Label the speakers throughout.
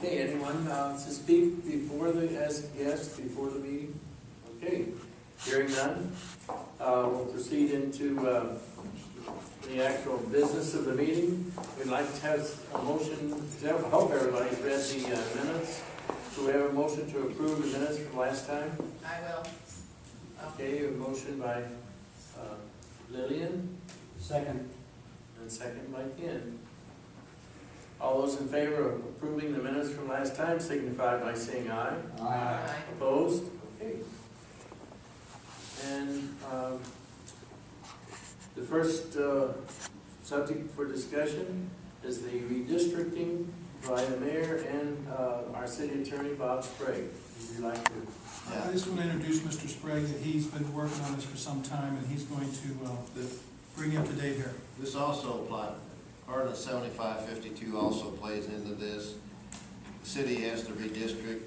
Speaker 1: Okay, anyone to speak before as a guest before the meeting? Okay, hearing none, we'll proceed into the actual business of the meeting. We'd like to have a motion. I hope everybody's read the minutes. Do we have a motion to approve the minutes from last time?
Speaker 2: I will.
Speaker 1: Okay, a motion by Lillian.
Speaker 3: Second.
Speaker 1: And second by Ken. All those in favor of approving the minutes from last time signify by saying aye.
Speaker 3: Aye.
Speaker 1: Opposed? Okay. And the first subject for discussion is the redistricting by the mayor and our city attorney, Bob Sprague. Would you like to?
Speaker 4: I just want to introduce Mr. Sprague, that he's been working on this for some time, and he's going to bring you up to date here.
Speaker 5: This also applies, Ordinance 7552 also plays into this. The city has to redistrict.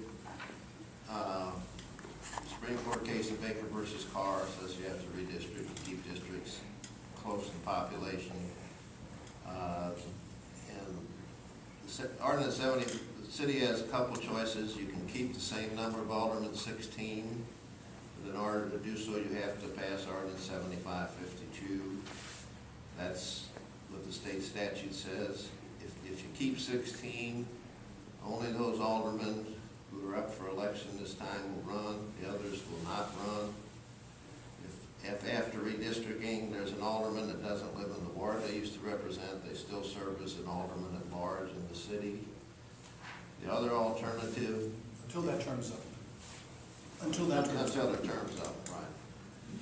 Speaker 5: Supreme Court case of Baker versus Carr says you have to redistrict to keep districts close to population. Ordinance 70, the city has a couple choices. You can keep the same number of aldermen, 16, but in order to do so, you have to pass Ordinance 7552. That's what the state statute says. If you keep 16, only those aldermen who are up for election this time will run. The others will not run. If after redistricting, there's an alderman that doesn't live in the ward they used to represent, they still serve as an alderman at large in the city. The other alternative...
Speaker 4: Until that term's up. Until their term's
Speaker 5: up, right.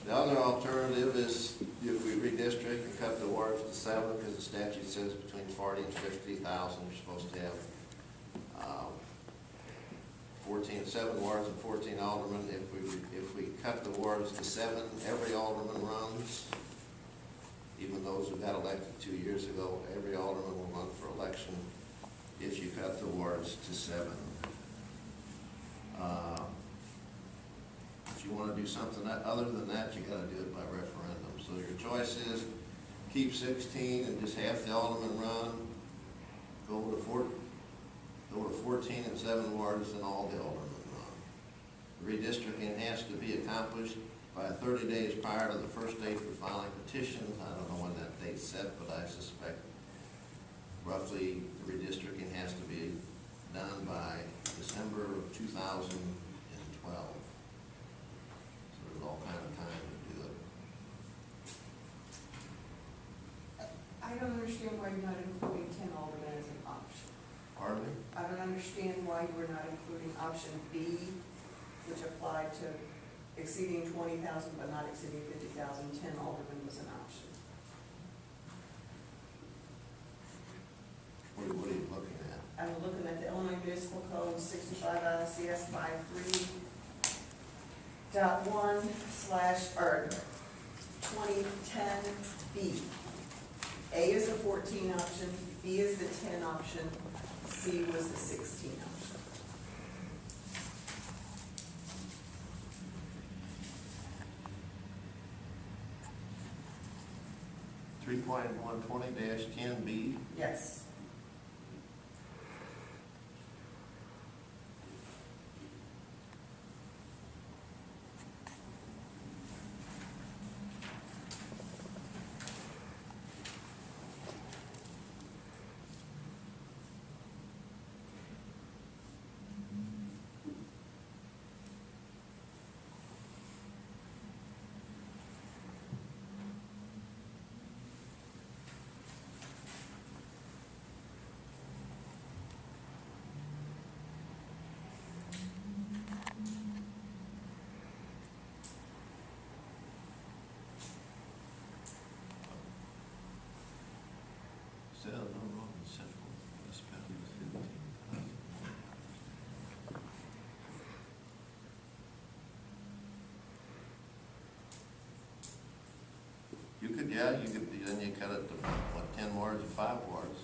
Speaker 5: The other alternative is if we redistrict and cut the wards to 7, because the statute says between 40 and 50,000, you're supposed to have 7 wards and 14 aldermen. If we cut the wards to 7, every alderman runs. Even those who got elected 2 years ago, every alderman will run for election if you cut the wards to 7. If you want to do something other than that, you got to do it by referendum. So your choice is keep 16 and just half the aldermen run, go to 14 and 7 wards, and all the aldermen run. Redistricting has to be accomplished by 30 days prior to the first date for filing petitions. I don't know when that date's set, but I suspect roughly the redistricting has to be done by December of 2012. So there's all kind of time to do it.
Speaker 2: I don't understand why you're not including 10 aldermen as an option.
Speaker 5: Pardon me?
Speaker 2: I don't understand why you were not including option B, which applied to exceeding 20,000 but not exceeding 50,000. 10 aldermen was an option.
Speaker 5: What are you looking at?
Speaker 2: I'm looking at the Illinois Municipal Code 65 ILCS 53.1/2010B. A is the 14 option, B is the 10 option, C was the 16 option.
Speaker 5: .120-10B.
Speaker 2: Yes.
Speaker 5: Still no wrong in central municipalities. 15,000. You could, then you cut it to, what, 10 wards or 5 wards?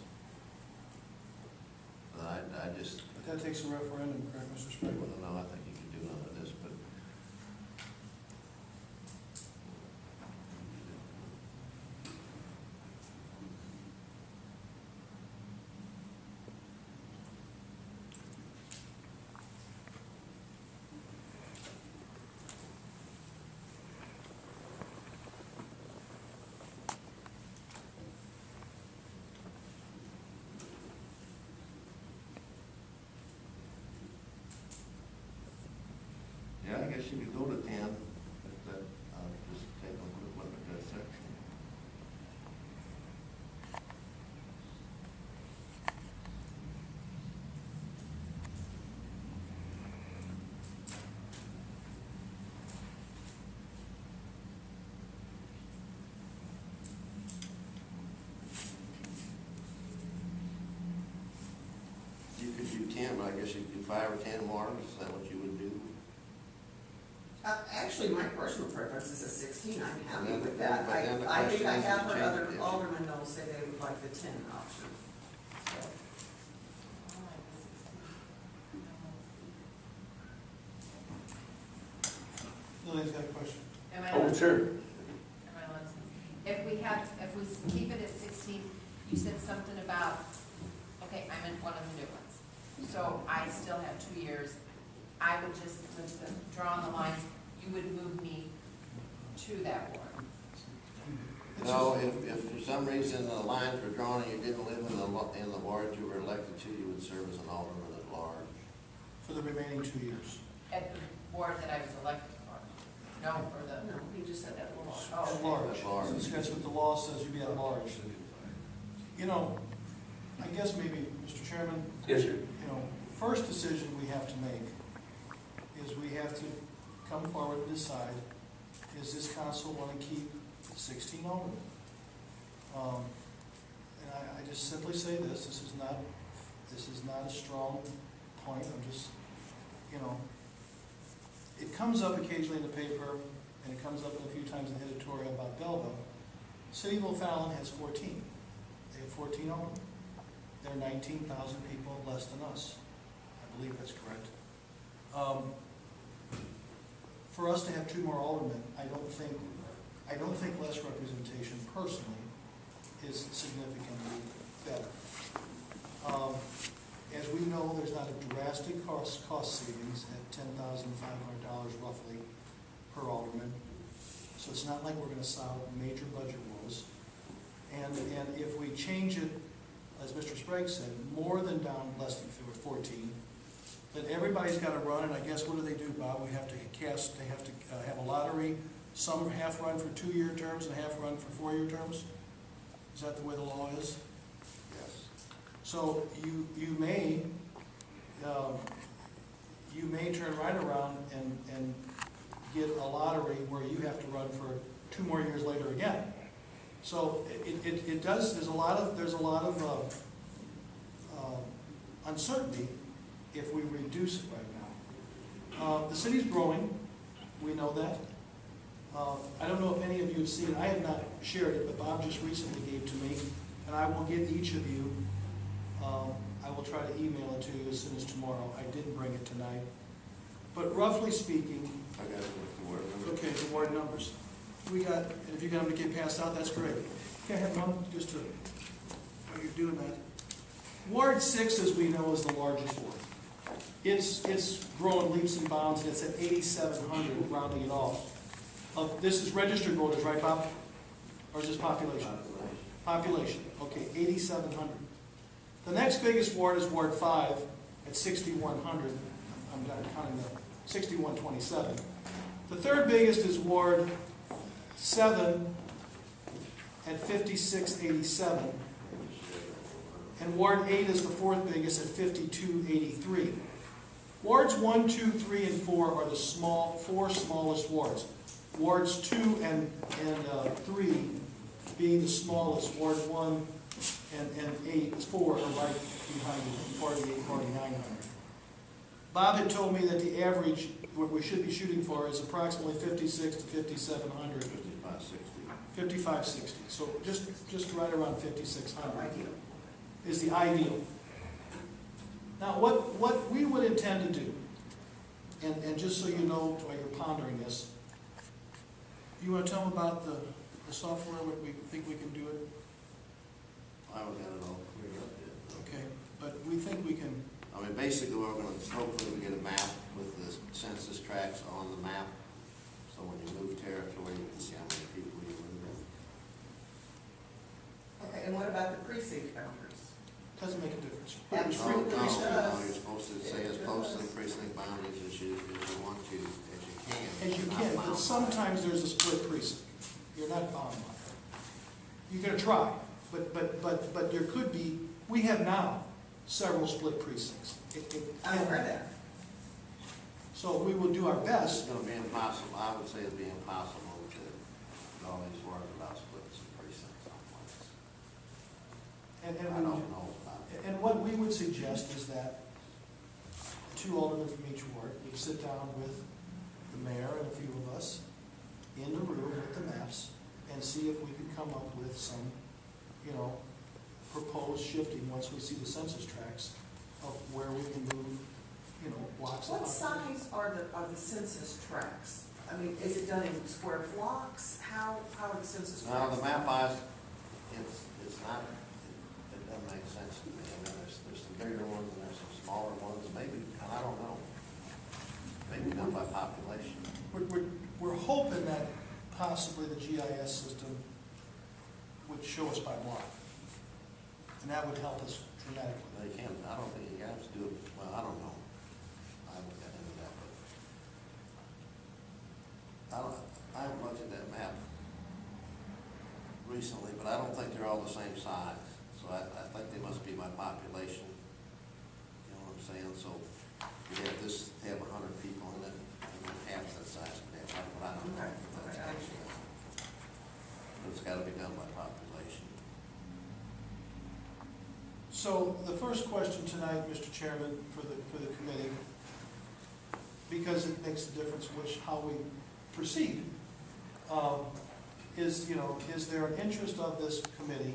Speaker 5: But I just,
Speaker 4: But that takes a referendum, correct, Mr. Sprague?
Speaker 5: well, no, I think you could do none of this, but Yeah, I guess you could go to 10, but that, just take a quick look at that section. You could do 10, but I guess you could do 5 or 10 more. Is that what you would do?
Speaker 2: Actually, my personal preference is a 16, I'm happy
Speaker 5: then-
Speaker 2: with that.
Speaker 5: but then the
Speaker 2: I think
Speaker 5: question
Speaker 2: I
Speaker 5: is,
Speaker 2: have
Speaker 5: you
Speaker 2: heard
Speaker 5: change
Speaker 2: other
Speaker 5: it.
Speaker 2: aldermen though say they would like the 10 option. So,
Speaker 4: Lillian's got a question.
Speaker 3: Am I
Speaker 1: Oh,
Speaker 3: allowed-
Speaker 1: sure.
Speaker 3: am I allowed to- if we keep it at 16, you said something about, okay, I'm in one of the new ones. So I still have 2 years. I would just, with the, draw on the lines, you would move me to that ward.
Speaker 5: No, if for some reason the lines were drawn and you didn't live in the ward you were elected to, you would serve as an alderman at large.
Speaker 4: For the remaining 2 years.
Speaker 3: At the ward that I was elected for. No, for the,
Speaker 2: no, he just said that law.
Speaker 3: oh,
Speaker 4: At
Speaker 3: okay.
Speaker 4: large.
Speaker 5: At large.
Speaker 4: That's what the law says, you'd be at large. You know, I guess maybe, Mr. Chairman,
Speaker 1: Yes, sir.
Speaker 4: you know, first decision we have to make is we have to come forward and decide, is this council want to keep 16 aldermen? And I just simply say this is not a strong point, I'm just, you know, it comes up occasionally in the paper, and it comes up a few times in the editorial about Belleville. City of O'Fallon has 14. They have 14 aldermen. There are 19,000 people less than us. I believe that's correct. For us to have 2 more aldermen, I don't think less representation personally is significantly better. As we know, there's not a drastic cost savings at $10,500 roughly per alderman. So it's not like we're going to solve major budget woes. And if we change it, as Mr. Sprague said, more than down less than 14, then everybody's got to run, and I guess what do they do, Bob? We have to cast, they have to have a lottery, some half run for 2-year terms and half run for 4-year terms? Is that the way the law is?
Speaker 5: Yes.
Speaker 4: So you may turn right around and get a lottery where you have to run for 2 more years later again. So it does, there's a lot of uncertainty if we reduce it right now. The city's growing, we know that. I don't know if any of you have seen it. I have not shared it, but Bob just recently gave it to me, and I will get each of you, I will try to email it to you as soon as tomorrow. I didn't bring it tonight. But roughly speaking,
Speaker 5: I got it with the word number.
Speaker 4: okay, the ward numbers. We got, and if you got them to get passed out, that's great. Can I have one just to, while you're doing that? Ward 6, as we know, is the largest ward. It's growing leaps and bounds, and it's at 8,700, rounding it off. This is registered voters, right, Bob? Or is this population? Population, okay, 8,700. The next biggest ward is Ward 5 at 6,100. I'm done counting the 6,127. The third biggest is Ward 7 at 5,687. And Ward 8 is the fourth biggest at 5,283. Wards 1, 2, 3, and 4 are the four smallest wards. Wards 2 and 3 being the smallest. Ward 1 and 4 are right behind it, 48, 4,900. Bob had told me that the average, what we should be shooting for, is approximately 56 to 5,700. 5560. So just right around 5,600
Speaker 2: Ideal.
Speaker 4: is the ideal. Now, what we would intend to do, and just so you know while you're pondering this, you want to tell them about the software, what we think we can do it?
Speaker 5: I was got it all cleared up yet.
Speaker 4: Okay, but we think we can.
Speaker 5: I mean, basically, we're going to, hopefully we get a map with the census tracts on the map. So when you move territory, you can see how many people you live in.
Speaker 2: Okay, and what about the precinct boundaries?
Speaker 4: Doesn't make a difference.
Speaker 2: Absolutely.
Speaker 5: No,
Speaker 2: It does.
Speaker 5: you're supposed to say as close to the precinct boundaries as you want to, as you can.
Speaker 4: As you
Speaker 5: You're not
Speaker 4: can,
Speaker 5: bound
Speaker 4: but
Speaker 5: by
Speaker 4: sometimes there's a split precinct. You're not bound by it. You're gonna try, but there could be, we have now several split precincts.
Speaker 2: I'm aware of that.
Speaker 4: So we will do our
Speaker 5: It's
Speaker 4: best.
Speaker 5: gonna be impossible, I would say it'd be impossible to always work without splits of precincts someplace.
Speaker 4: And
Speaker 5: I don't know about it.
Speaker 4: And what we would suggest is that 2 aldermen from each ward would sit down with the mayor and a few of us in the room with the maps and see if we could come up with some, proposed shifting once we see the census tracts of where we can move, blocks.
Speaker 2: What size are the census tracts? I mean, is it done in square blocks? How are the census
Speaker 5: No,
Speaker 2: tracts?
Speaker 5: the map eyes, it's not, it doesn't make sense to me. I mean, there's some bigger ones and there's some smaller ones, maybe, and I don't know. Maybe not by population.
Speaker 4: We're hoping that possibly the GIS system would show us by block. And that would help us dramatically.
Speaker 5: They can't, I don't think you guys do it, well, I don't know. I haven't got into that, but I haven't looked at that map recently, but I don't think they're all the same size. So I think they must be by population. You know what I'm saying? So you have this, have 100 people in it, and then half that size could have, but I don't know if that's actually. But it's gotta be done by population.
Speaker 4: So the first question tonight, Mr. Chairman, for the committee, because it makes a difference how we proceed, is there an interest of this committee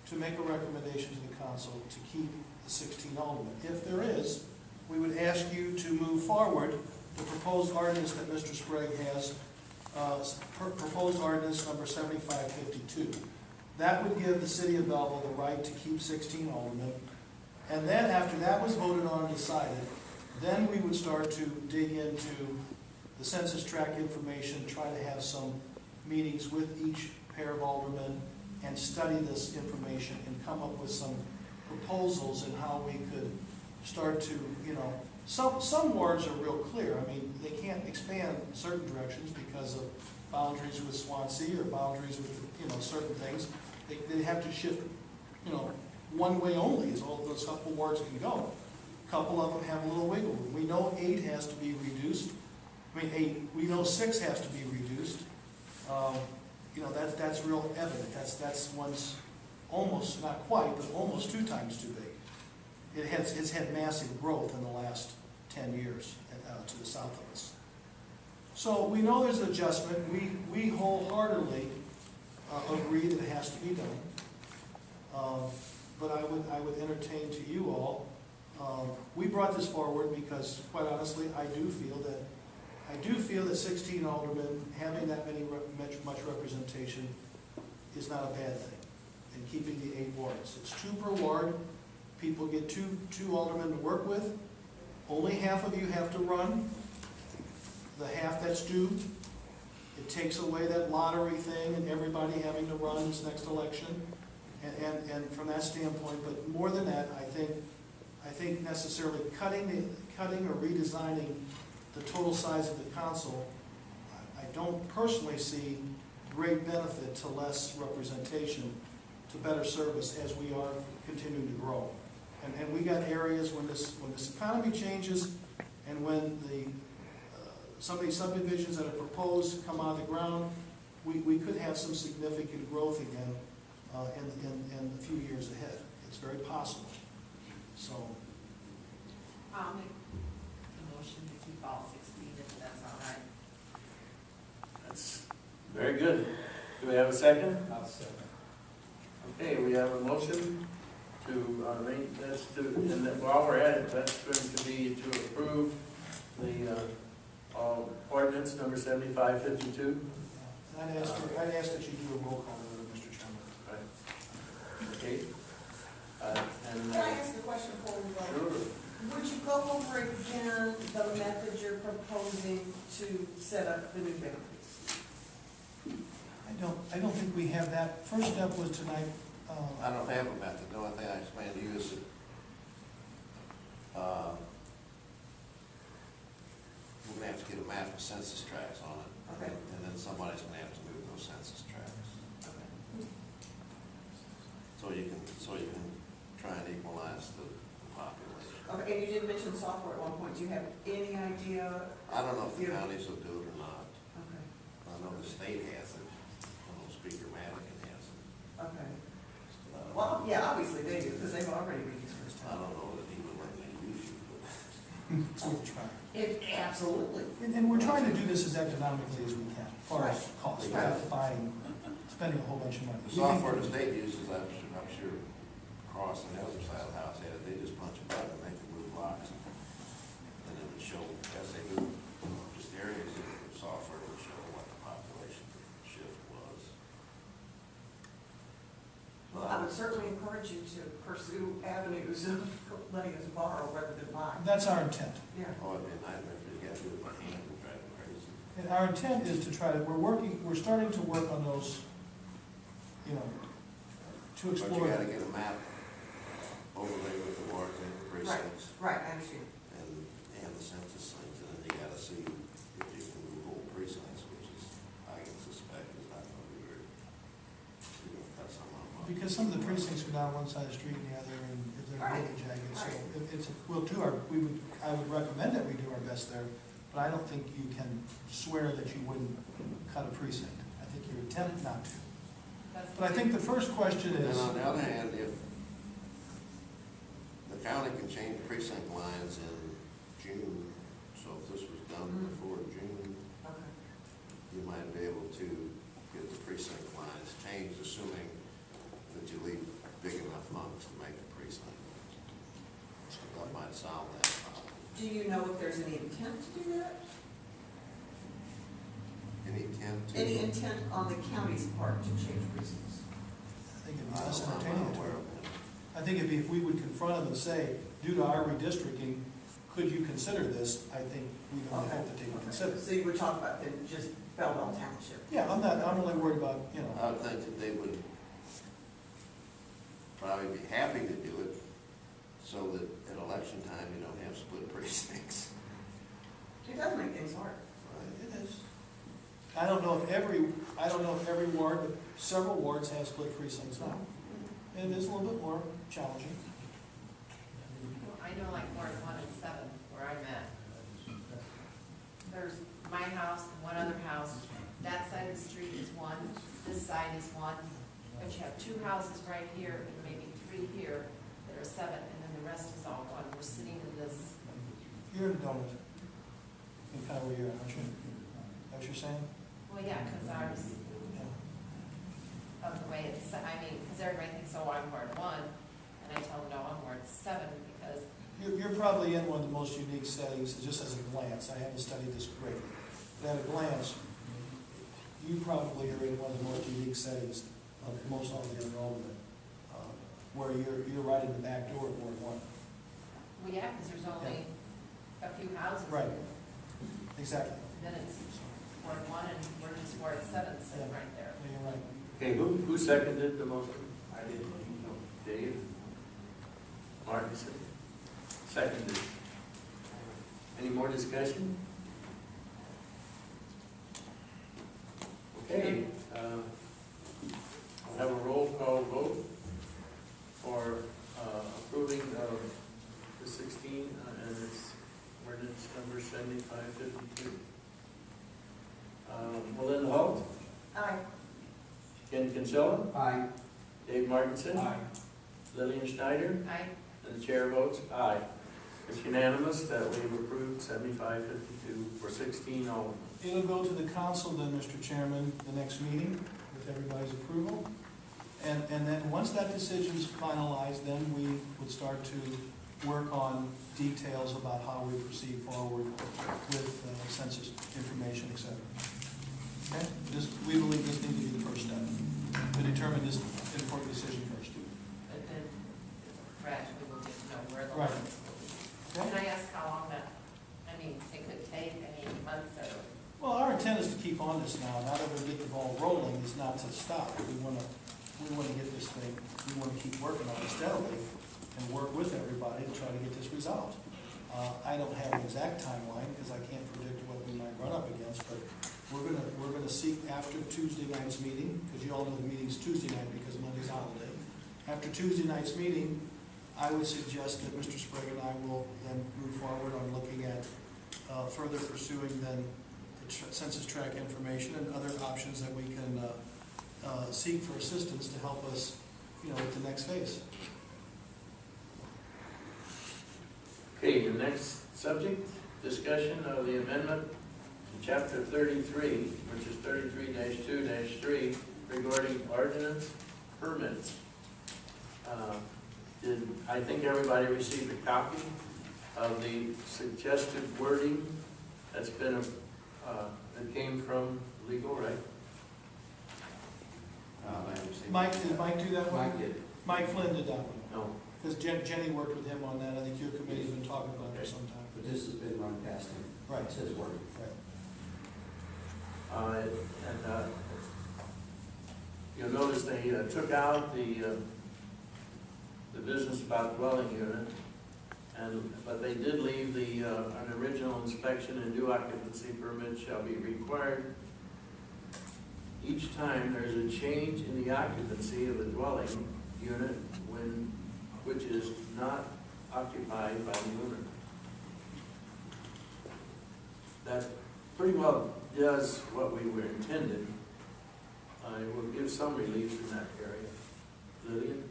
Speaker 4: to make a recommendation to the council to keep the 16 aldermen? If there is, we would ask you to move forward the proposed ordinance that Mr. Sprague has, proposed ordinance number 7552. That would give the city of Belleville the right to keep 16 aldermen. And then after that was voted on and decided, then we would start to dig into the census tract information, try to have some meetings with each pair of aldermen and study this information and come up with some proposals and how we could start to, some wards are real clear. I mean, they can't expand certain directions because of boundaries with Swansea or boundaries with, certain things. They have to shift, one way only is all those couple wards can go. A couple of them have a little wiggle room. We know 8 has to be reduced. We know 6 has to be reduced. That's real evident. That's one's almost, not quite, but almost 2 times too big. It's had massive growth in the last 10 years to the south of us. So we know there's an adjustment. We wholeheartedly agree that it has to be done. But I would entertain to you all, we brought this forward because, quite honestly, I do feel that 16 aldermen, having that much representation is not a bad thing. And keeping the 8 wards. It's 2 per ward. People get two aldermen to work with. Only half of you have to run. The half that's due. It takes away that lottery thing and everybody having to run this next election. And from that standpoint, but more than that, I think necessarily cutting or redesigning the total size of the council, I don't personally see great benefit to less representation, to better service as we are continuing to grow. And we got areas when this economy changes and when some of these subdivisions that are proposed come out of the ground, we could have some significant growth again in the few years ahead. It's very possible. So.
Speaker 3: I'll make the motion to keep all 16 if that's all right.
Speaker 1: That's very good. Do we have a second?
Speaker 6: I'll second.
Speaker 1: Okay, we have a motion to, and then while we're at it, that's going to be to approve the ordinance number 7552.
Speaker 4: I'd ask that you do a roll call, Mr. Chairman.
Speaker 1: Right. Okay.
Speaker 2: Can I ask a question before we vote?
Speaker 1: Sure.
Speaker 2: Would you go over again the method you're proposing to set up the new boundaries?
Speaker 4: I don't think we have that. First step was tonight,
Speaker 5: I don't have a method. The only thing I explained to you is that, we're gonna have to get a map of census tracts on it.
Speaker 2: Okay.
Speaker 5: And then somebody's gonna have to move those census tracts. So you can try and equalize the population.
Speaker 2: Okay, and you did mention software at one point. Do you have any idea?
Speaker 5: I don't know if the
Speaker 2: Yeah.
Speaker 5: counties will do it or not.
Speaker 2: Okay,
Speaker 5: I know the state has it. I know Speaker Madigan has it.
Speaker 2: okay.
Speaker 5: But
Speaker 2: Well, yeah, obviously they do, because they've already registered.
Speaker 5: I don't know that he would let me use you, but.
Speaker 4: It's worth trying.
Speaker 2: Absolutely.
Speaker 4: And we're trying to do this as economically as we can, as far as
Speaker 2: Right.
Speaker 4: cost,
Speaker 5: Right.
Speaker 4: without spending a whole bunch of money.
Speaker 5: The software the state uses, I'm sure, across on the other side of the house, they just punch a button and they can move blocks. And it would show, as they do, just areas of the software would show what the population shift was.
Speaker 2: Well, I would certainly encourage you to pursue avenues of letting us borrow rather than buy.
Speaker 4: That's our intent.
Speaker 2: Yeah.
Speaker 5: Oh, it'd be a nightmare if you got to do it by hand and drive me crazy.
Speaker 4: And our intent is to try to, we're starting to work on those, you know, to
Speaker 5: But you
Speaker 4: explore.
Speaker 5: gotta get a map overlay with the wards and the precincts
Speaker 2: Right, I understand.
Speaker 5: and the census things, and then you gotta see if you can move whole precincts, which is, I can suspect is not gonna be very, you're gonna cut some of them.
Speaker 4: Because some of the precincts are down one side of the street and the other, and if they're
Speaker 2: Right.
Speaker 4: really jagged, so
Speaker 2: Right.
Speaker 4: I would recommend that we do our best there, but I don't think you can swear that you wouldn't cut a precinct. I think you would attempt not to.
Speaker 3: That's
Speaker 4: But I think the first question
Speaker 5: And
Speaker 4: is,
Speaker 5: on the other hand, if the county can change precinct lines in June, so if this was done before June,
Speaker 2: Okay.
Speaker 5: you might be able to get the precinct lines changed, assuming that you leave big enough months to make a precinct. So that might solve that problem.
Speaker 2: Do you know if there's any intent to do that?
Speaker 5: Any intent to?
Speaker 2: Any intent on the county's part to change precincts?
Speaker 4: I think it'd be
Speaker 5: I'm
Speaker 4: less
Speaker 5: not
Speaker 4: entertaining.
Speaker 5: aware of it.
Speaker 4: I think if we would confront them and say, due to our redistricting, could you consider this? I think we don't have to take it consider.
Speaker 2: So you would talk about then just Belleville Township?
Speaker 4: Yeah, I'm only worried about, you know,
Speaker 5: I would think that they would probably be happy to do it, so that at election time, you don't have split precincts.
Speaker 2: It does make things hard.
Speaker 4: it is. I don't know if every ward, but several wards have split precincts now. And it is a little bit more challenging.
Speaker 3: I know like Ward 1 and 7, where I'm at. There's my house and one other house. That side of the street is one, this side is one. But you have two houses right here and maybe three here that are 7, and then the rest is all one. We're sitting in this,
Speaker 4: You're in a donut. In kind of where you're at, aren't you? Is that what you're saying?
Speaker 3: well, yeah, because ours,
Speaker 4: Yeah.
Speaker 3: of the way it's, because everybody thinks, oh, I'm Ward 1, and I tell them, no, I'm Ward 7, because
Speaker 4: You're probably in one of the most unique settings, just as a glance. I haven't studied this greatly. But at a glance, you probably are in one of the most unique settings of most altogether all of it, where you're right in the back door of Ward 1.
Speaker 3: well, yeah, because there's only a few houses.
Speaker 4: Right. Exactly.
Speaker 3: Then it's Ward 1, and we're just Ward 7 sitting
Speaker 4: Yeah.
Speaker 3: right there.
Speaker 4: Yeah, you're right.
Speaker 1: Okay, who seconded the motion? I did. Dave? Martinson? Seconded. Any more discussion? Okay, I'll have a roll call vote for approving the 16 and its ordinance number 7552. Melinda Holt?
Speaker 2: Aye.
Speaker 1: Ken Kinsella?
Speaker 6: Aye.
Speaker 1: Dave Martinson? Lillian Schneider?
Speaker 3: Aye.
Speaker 1: And the chair votes aye. It's unanimous that we've approved 7552 for 16 only.
Speaker 4: It'll go to the council then, Mr. Chairman, the next meeting with everybody's approval. And then once that decision's finalized, then we would start to work on details about how we proceed forward with census information, et cetera. Okay? We believe this needs to be the first step, to determine this important decision first.
Speaker 3: But then gradually we'll get to know where the
Speaker 4: Right.
Speaker 3: lines will be.
Speaker 4: Okay?
Speaker 3: Can I ask how long that, it could take, any months or?
Speaker 4: Well, our intent is to keep on this now. Now that we get the ball rolling, is not to stop. We want to we want to get this thing, we want to keep working on it steadily and work with everybody to try to get this resolved. I don't have an exact timeline because I can't predict what we might run up against, but we're gonna seek after Tuesday night's meeting, because you all know the meeting's Tuesday night because Monday's holiday. After Tuesday night's meeting, I would suggest that Mr. Sprague and I will then move forward on looking at further pursuing then the census tract information and other options that we can seek for assistance to help us, with the next phase.
Speaker 1: Okay, the next subject, discussion of the amendment to chapter 33, which is 33-2-3, regarding ordinance permits. I think everybody received a copy of the suggested wording that's been, that came from legal, right?
Speaker 4: Mike, did Mike do that one?
Speaker 1: Mike did.
Speaker 4: Mike Flynn did that one.
Speaker 1: No.
Speaker 4: Because Jenny worked with him on that. I think your committee's been talking about it for some time.
Speaker 6: But this has been run past him.
Speaker 4: Right.
Speaker 6: It's his word.
Speaker 4: Right.
Speaker 1: You'll notice they took out the business about dwelling unit, but they did leave an original inspection and new occupancy permit shall be required each time there's a change in the occupancy of a dwelling unit which is not occupied by the owner. That pretty well does what we were intended. It will give some relief in that area. Lillian?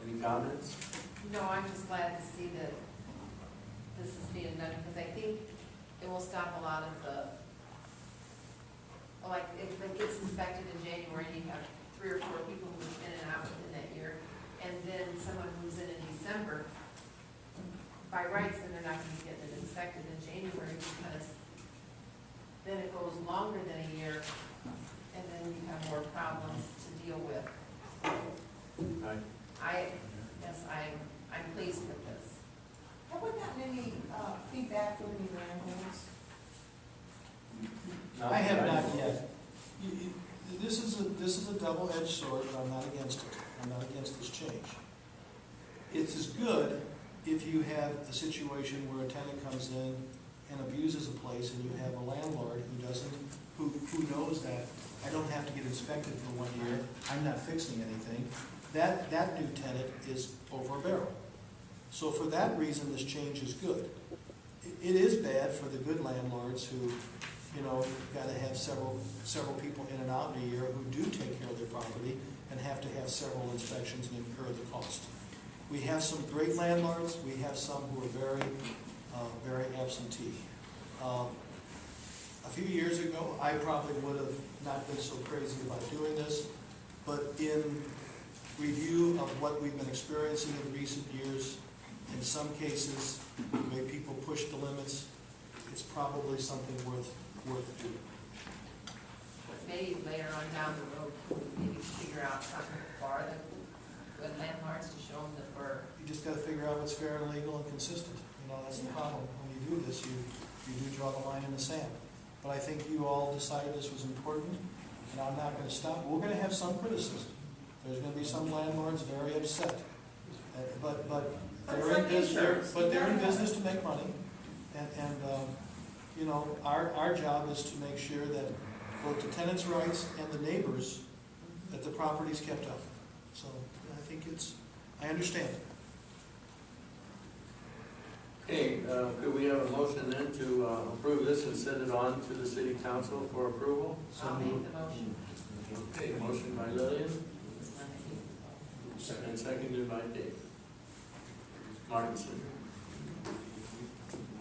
Speaker 1: Any comments?
Speaker 3: No, I'm just glad to see that this is being done, because I think it will stop a lot of like, if it gets inspected in January, you have 3 or 4 people move in and out within that year, and then someone moves in December, by rights, then they're not gonna get it inspected in January, because then it goes longer than a year, and then you have more problems to deal with.
Speaker 1: Right.
Speaker 3: I'm pleased with this.
Speaker 2: Have we gotten any feedback from any landlords?
Speaker 4: I have not yet. This is a double-edged sword, but I'm not against it. I'm not against this change. It's as good if you have a situation where a tenant comes in and abuses a place, and you have a landlord who knows that I don't have to get inspected for 1 year, I'm not fixing anything. That new tenant is over a barrel. So for that reason, this change is good. It is bad for the good landlords who, got to have several people in and out in a year who do take care of their property and have to have several inspections and incur the cost. We have some great landlords. We have some who are very absentee. A few years ago, I probably would have not been so crazy about doing this, but in review of what we've been experiencing in recent years, in some cases, the way people push the limits, it's probably something worth doing.
Speaker 3: Maybe later on down the road, maybe figure out something for the good landlords to show them that we're.
Speaker 4: You just got to figure out what's fair and legal and consistent. That's the problem. When you do this, you do draw the line in the sand. But I think you all decided this was important, and I'm not going to stop. We're going to have some criticism. There's going to be some landlords very upset, but they're in business to make money, and our job is to make sure that both the tenants' rights and the neighbors, that the property's kept up. So I think I understand.
Speaker 1: Okay, could we have a motion then to approve this and send it on to the city council for approval?
Speaker 3: I'll make the motion.
Speaker 1: Okay, motion by Lillian, and seconded by Dave Martinson.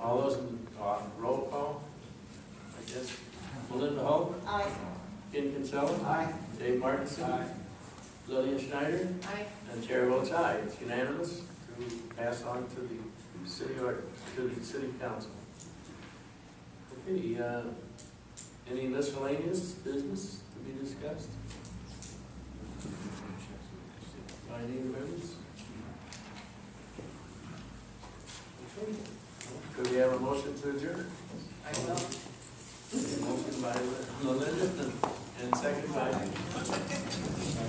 Speaker 1: All those in roll call, I guess. Melinda Hope,
Speaker 2: Aye.
Speaker 1: Ken Kinsella.
Speaker 6: Aye.
Speaker 1: Dave Martinson.
Speaker 6: Aye.
Speaker 1: Lillian Schneider.
Speaker 3: Aye.
Speaker 1: And chair votes aye. It's unanimous to pass on to the city council. Okay, any miscellaneous business to be discussed? By any of the members? Okay. Could we have a motion to adjourn?
Speaker 3: I will.
Speaker 1: Motion by Melinda, And second by?